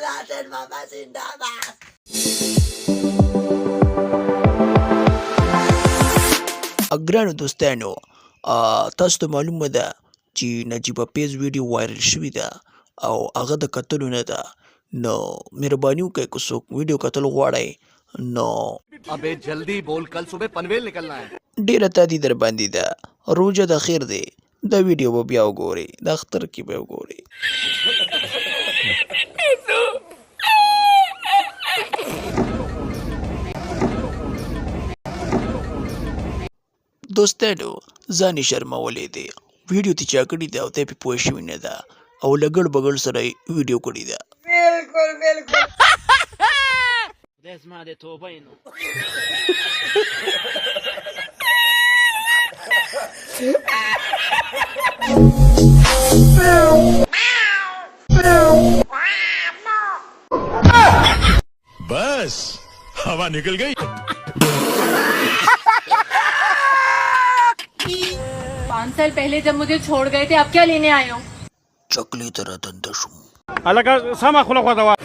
Lateen Mama Zindabad. ګرانو دوستانو تاسو ته معلومه ده چې نجیبه فیض ویډیو وایرل شوې ده او هغه د کتلو نه ده. نو مهرباني وکړئ که څوک ویډیو کتل غواړئ نو अबे जल्दी बोल, कल सुबह पनवेल निकलना है. ډیره تادي در باندې ده. روژه د خیر دی. دا ویډیو به بیا وګورئ، د اختر کې به وګورئ. دوستانو ځان یې شرمولی دی. ویډیو ته چا کړې ده او ته پې پوه شوې نه ده او لګړ بګړ سره یې ویډیو کړې ده. بالکل بالکل. خدای زما د توبه یې نو. बस हवा निकल गई. 5 साल पहले जब मुझे छोड़ गए थे, अब क्या लेने आए हो? چکلی ته رادنده شوم. الګا سما خلق ودا